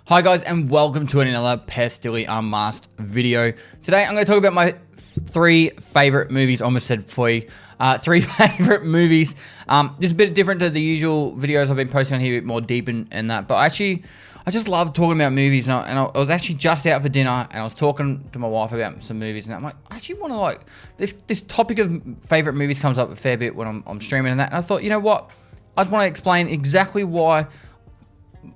Hi guys, and welcome to another Pestilly Unmasked video. Today I'm going to talk about my three favorite movies. I almost said three favorite movies. Just a bit different to the usual videos I've been posting on here, a bit more deep in that. But I just love talking about movies. And I was actually just out for dinner, and I was talking to my wife about some movies, and I'm like, I actually want to this topic of favorite movies comes up a fair bit when I'm streaming and that. And I thought, you know what? I just want to explain exactly why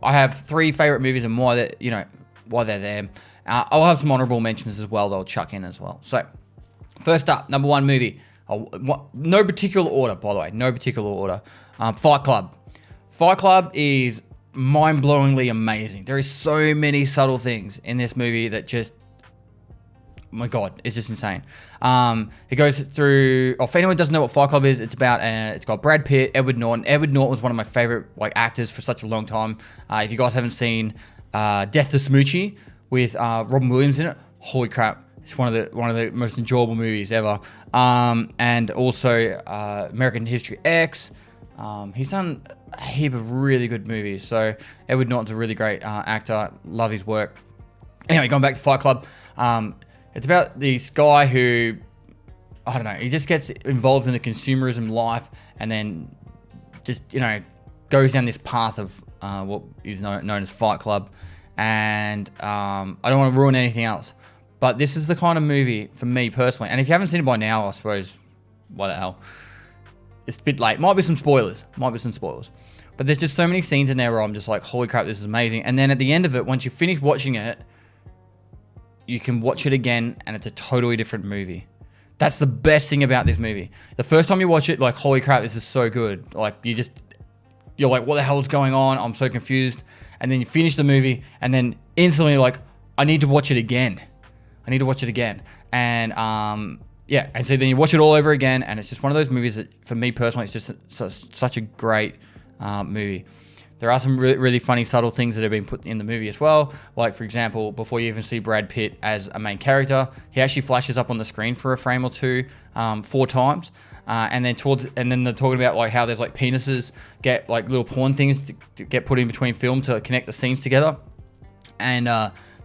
I have three favorite movies and why they're there. I'll have some honorable mentions as well that I'll chuck in as well. So, first up, number one movie. No particular order, by the way. No particular order. Fight Club. Fight Club is mind-blowingly amazing. There is so many subtle things in this movie that just, oh my God, it's just insane. It goes through, if anyone doesn't know what Fight Club is, it's got Brad Pitt, Edward Norton. Edward Norton was one of my favorite actors for such a long time. If you guys haven't seen Death to Smoochy with Robin Williams in it, holy crap. It's one of the most enjoyable movies ever. And also American History X. He's done a heap of really good movies. So Edward Norton's a really great actor. Love his work. Anyway, going back to Fight Club. It's about this guy who, I don't know, he just gets involved in the consumerism life and then just, goes down this path of what is known as Fight Club. And I don't want to ruin anything else. But this is the kind of movie for me personally. And if you haven't seen it by now, I suppose, what the hell? It's a bit late. Might be some spoilers. But there's just so many scenes in there where I'm just like, holy crap, this is amazing. And then at the end of it, once you finish watching it, you can watch it again and it's a totally different movie. That's the best thing about this movie. The first time you watch it, like, holy crap, this is so good. Like, you're like, what the hell is going on? I'm so confused. And then you finish the movie and then instantly like, I need to watch it again. And and so then you watch it all over again, and it's just one of those movies that, for me personally, it's just such a great movie. There are some really funny, subtle things that have been put in the movie as well. Like, for example, before you even see Brad Pitt as a main character, he actually flashes up on the screen for a frame or two, 4 times. And then they're talking about like how there's like penises get like little porn things to get put in between film to connect the scenes together. And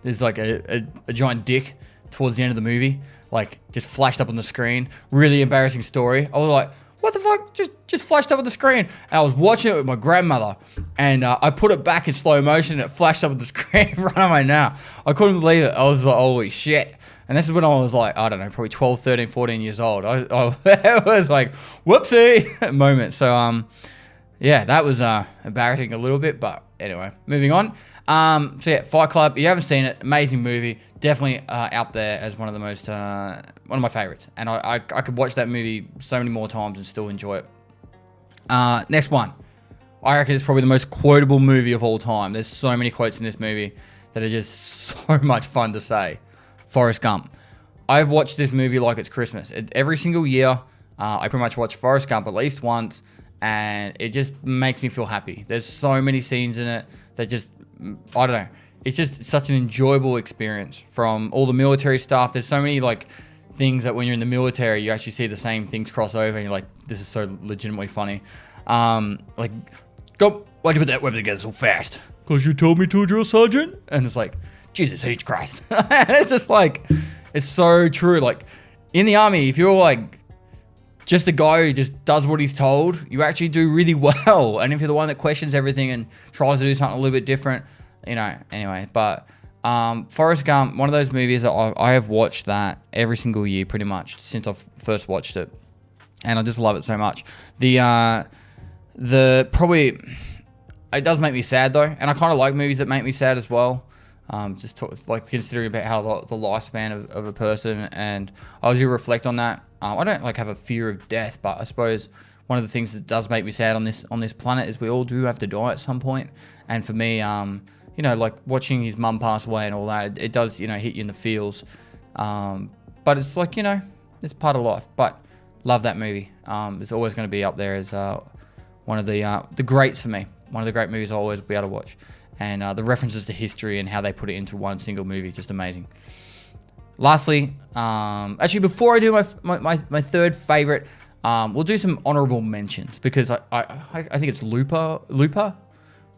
there's like a giant dick towards the end of the movie, like just flashed up on the screen. Really embarrassing story. I was like, what the fuck? Just flashed up on the screen. And I was watching it with my grandmother, and I put it back in slow motion, and it flashed up on the screen in front of me now. I couldn't believe it. I was like, holy shit. And this is when I was like, I don't know, probably 12, 13, 14 years old. It was like, whoopsie moment. So, yeah, that was embarrassing a little bit, but anyway, moving on. So yeah, Fight Club. If you haven't seen it, amazing movie. Definitely out there as one of my favorites. And I could watch that movie so many more times and still enjoy it. Next one. I reckon it's probably the most quotable movie of all time. There's so many quotes in this movie that are just so much fun to say. Forrest Gump. I've watched this movie like it's Christmas. Every single year, I pretty much watch Forrest Gump at least once, and it just makes me feel happy. There's so many scenes in it that just, I don't know. It's just such an enjoyable experience from all the military stuff. There's so many like things that when you're in the military, you actually see the same things cross over, and you're like, this is so legitimately funny. Like, go, why'd you put that weapon together so fast? Because you told me to, drill sergeant. And it's like, Jesus H. Christ. And it's just like, it's so true. Like, in the army, if you're like just the guy who just does what he's told, you actually do really well. And if you're the one that questions everything and tries to do something a little bit different, anyway. But Forrest Gump, one of those movies that I have watched that every single year pretty much since I first watched it. And I just love it so much. Probably, it does make me sad though. And I kind of like movies that make me sad as well. Like considering about how the lifespan of a person, and I do reflect on that. I don't like have a fear of death, but I suppose one of the things that does make me sad on this planet is we all do have to die at some point. And for me, like watching his mum pass away and all that, it does, hit you in the feels. But it's like, it's part of life. But love that movie. It's always going to be up there as one of the greats for me. One of the great movies I'll always be able to watch. And the references to history and how they put it into one single movie, just amazing. Lastly, actually before I do my third favorite, we'll do some honorable mentions because I think it's Looper.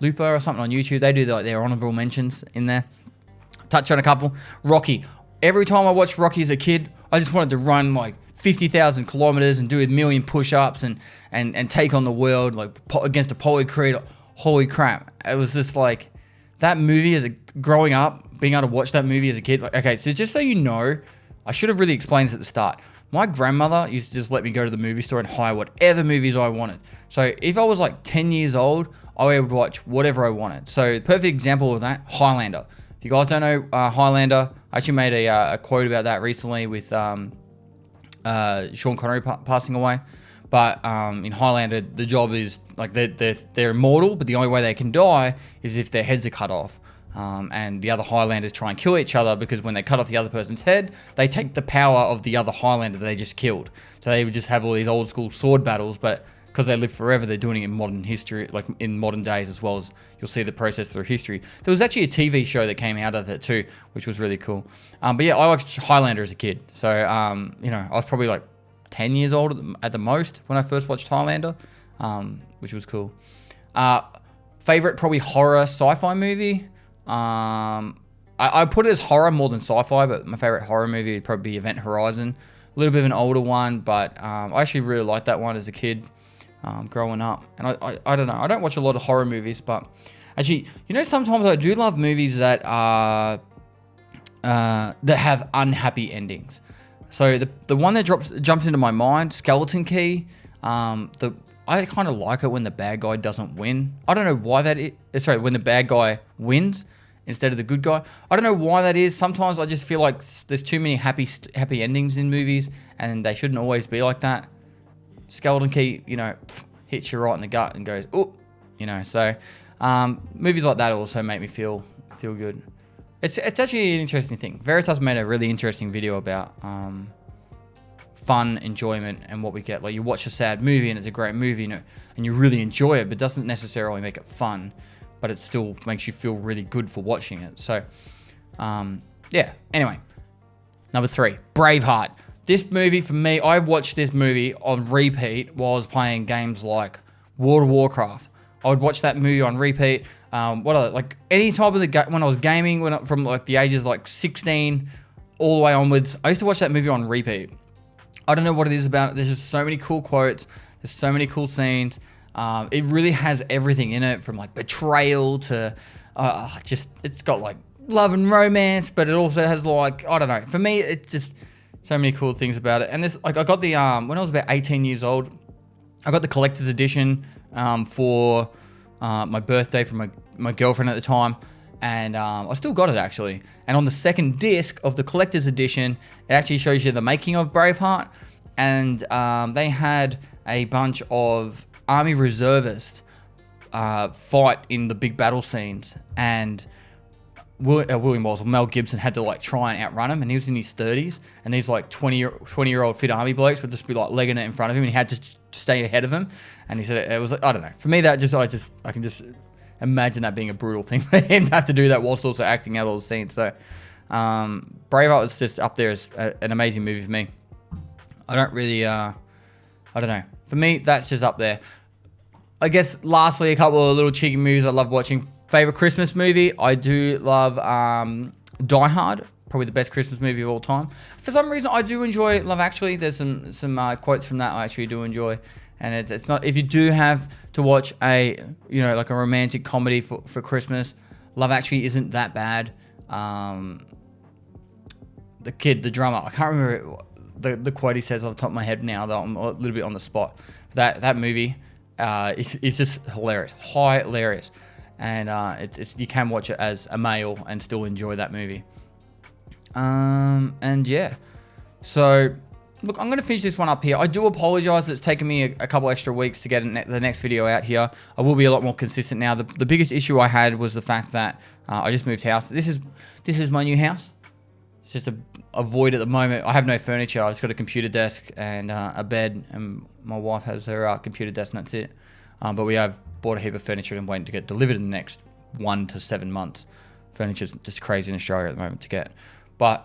Looper or something on YouTube. They do like their honorable mentions in there. Touch on a couple. Rocky. Every time I watched Rocky as a kid, I just wanted to run like 50,000 kilometers and do a million push-ups and take on the world like against Apollo Creed. Holy crap. It was just like that movie growing up, being able to watch that movie as a kid. Like, okay, so just so you know, I should have really explained this at the start. My grandmother used to just let me go to the movie store and hire whatever movies I wanted. So if I was like 10 years old, I would watch whatever I wanted. So perfect example of that, Highlander. If you guys don't know Highlander, I actually made a quote about that recently with Sean Connery passing away. But in Highlander, the job is like they're immortal, but the only way they can die is if their heads are cut off. And the other Highlanders try and kill each other because when they cut off the other person's head, they take the power of the other Highlander they just killed. So they would just have all these old school sword battles, but because they live forever, they're doing it in modern history, like in modern days, as well as you'll see the process through history. There was actually a TV show that came out of it too, which was really cool. But yeah, I watched Highlander as a kid. So, you know, I was probably like 10 years old at the most when I first watched Highlander, which was cool. Favorite probably horror sci-fi movie. I put it as horror more than sci-fi, but my favorite horror movie would probably be Event Horizon. A little bit of an older one, but I actually really liked that one as a kid, growing up. And I don't know, I don't watch a lot of horror movies, but actually, you know, sometimes I do love movies that are that have unhappy endings. So the one that jumps into my mind, Skeleton Key. I kind of like it when the bad guy doesn't win. I don't know why that is. Sorry, when the bad guy wins instead of the good guy. I don't know why that is. Sometimes I just feel like there's too many happy endings in movies, and they shouldn't always be like that. Skeleton Key, you know, hits you right in the gut and goes, oh, you know. So movies like that also make me feel good. It's actually an interesting thing. Veritas made a really interesting video about fun, enjoyment, and what we get. Like, you watch a sad movie and it's a great movie, you know, and you really enjoy it, but doesn't necessarily make it fun, but it still makes you feel really good for watching it. So, yeah. Anyway, number 3, Braveheart. This movie, for me, I watched this movie on repeat while I was playing games like World of Warcraft. I would watch that movie on repeat. Like any type of when I was gaming, from like the ages like 16 all the way onwards, I used to watch that movie on repeat. I don't know what it is about it. There's just so many cool quotes. There's so many cool scenes. It really has everything in it, from like betrayal to it's got like love and romance, but it also has like, I don't know. For me, it's just so many cool things about it. And this, like, I got the when I was about 18 years old, I got the collector's edition for my birthday from my girlfriend at the time. And I still got it, actually. And on the second disc of the collector's edition, it actually shows you the making of Braveheart. And they had a bunch of Army reservists fight in the big battle scenes. And William Wallace, Mel Gibson, had to like try and outrun him. And he was in his 30s. And these like 20-year-old fit Army blokes would just be like legging it in front of him. And he had to stay ahead of him. And he said it was like, I don't know. For me, that I can just imagine that being a brutal thing for him to have to do that whilst also acting out all the scenes. So Braveheart was just up there as an amazing movie for me. I don't really, I don't know. For me, that's just up there. I guess lastly, a couple of little cheeky movies I love watching. Favorite Christmas movie? I do love Die Hard. Probably the best Christmas movie of all time. For some reason, I do enjoy Love Actually. There's some quotes from that I actually do enjoy. And it's not, if you do have to watch a, you know, like a romantic comedy for Christmas, Love Actually isn't that bad. The drummer, I can't remember the quote he says off the top of my head now, though I'm a little bit on the spot. That movie is just hilarious, hilarious. And it's you can watch it as a male and still enjoy that movie. And yeah, so look, I'm going to finish this one up here. I do apologize that it's taken me a couple extra weeks to get the next video out here. I will be a lot more consistent now. The biggest issue I had was the fact that I just moved house. This is my new house. It's just a void at the moment. I have no furniture. I just got a computer desk and a bed, and my wife has her computer desk, and that's it. But we have bought a heap of furniture and waiting to get delivered in the next 1 to 7 months. Furniture's just crazy in Australia at the moment to get. But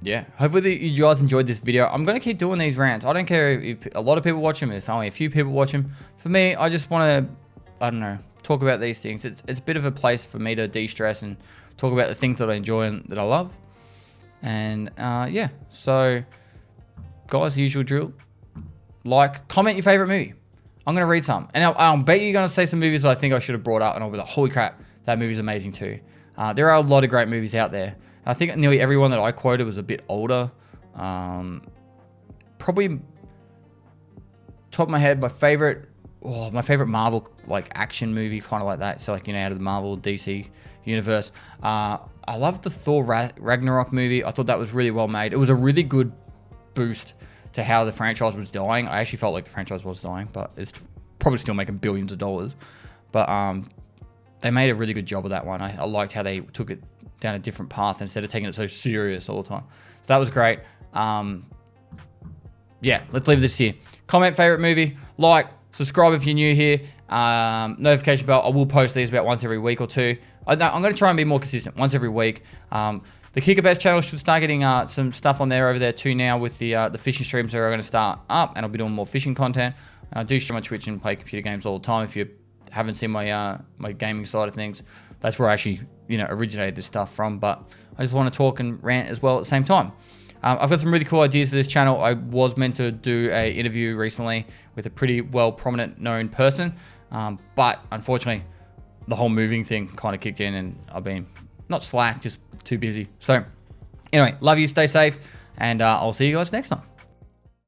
yeah, hopefully you guys enjoyed this video. I'm going to keep doing these rants. I don't care if a lot of people watch them, if only a few people watch them. For me, I just want to I don't know, talk about these things. It's a bit of a place for me to de-stress and talk about the things that I enjoy and that I love. And yeah, so guys, the usual drill. Like, comment your favorite movie. I'm going to read some. And I'll bet you're going to say some movies that I think I should have brought up, and I'll be like, holy crap, that movie's amazing too. There are a lot of great movies out there. And I think nearly everyone that I quoted was a bit older. Probably, top of my head, my favorite Marvel like action movie, kind of like that. So like, you know, out of the Marvel DC universe. I loved the Thor Ragnarok movie. I thought that was really well made. It was a really good boost to how the franchise was dying. I actually felt like the franchise was dying, but it's probably still making billions of dollars. But they made a really good job of that one. I liked how they took it down a different path instead of taking it so serious all the time. So that was great. Yeah, let's leave this here. Comment favorite movie, like, subscribe if you're new here. Notification bell. I will post these about once every week or two. I'm going to try and be more consistent, once every week. The KickerBest channel should start getting some stuff on there over there too now with the fishing streams that are going to start up, and I'll be doing more fishing content. And I do stream on Twitch and play computer games all the time. If you haven't seen my my gaming side of things, that's where I actually originated this stuff from. But I just want to talk and rant as well at the same time. I've got some really cool ideas for this channel. I was meant to do an interview recently with a pretty well prominent known person, but unfortunately the whole moving thing kind of kicked in and I've been not slack, just too busy. So anyway, love you, stay safe, and I'll see you guys next time.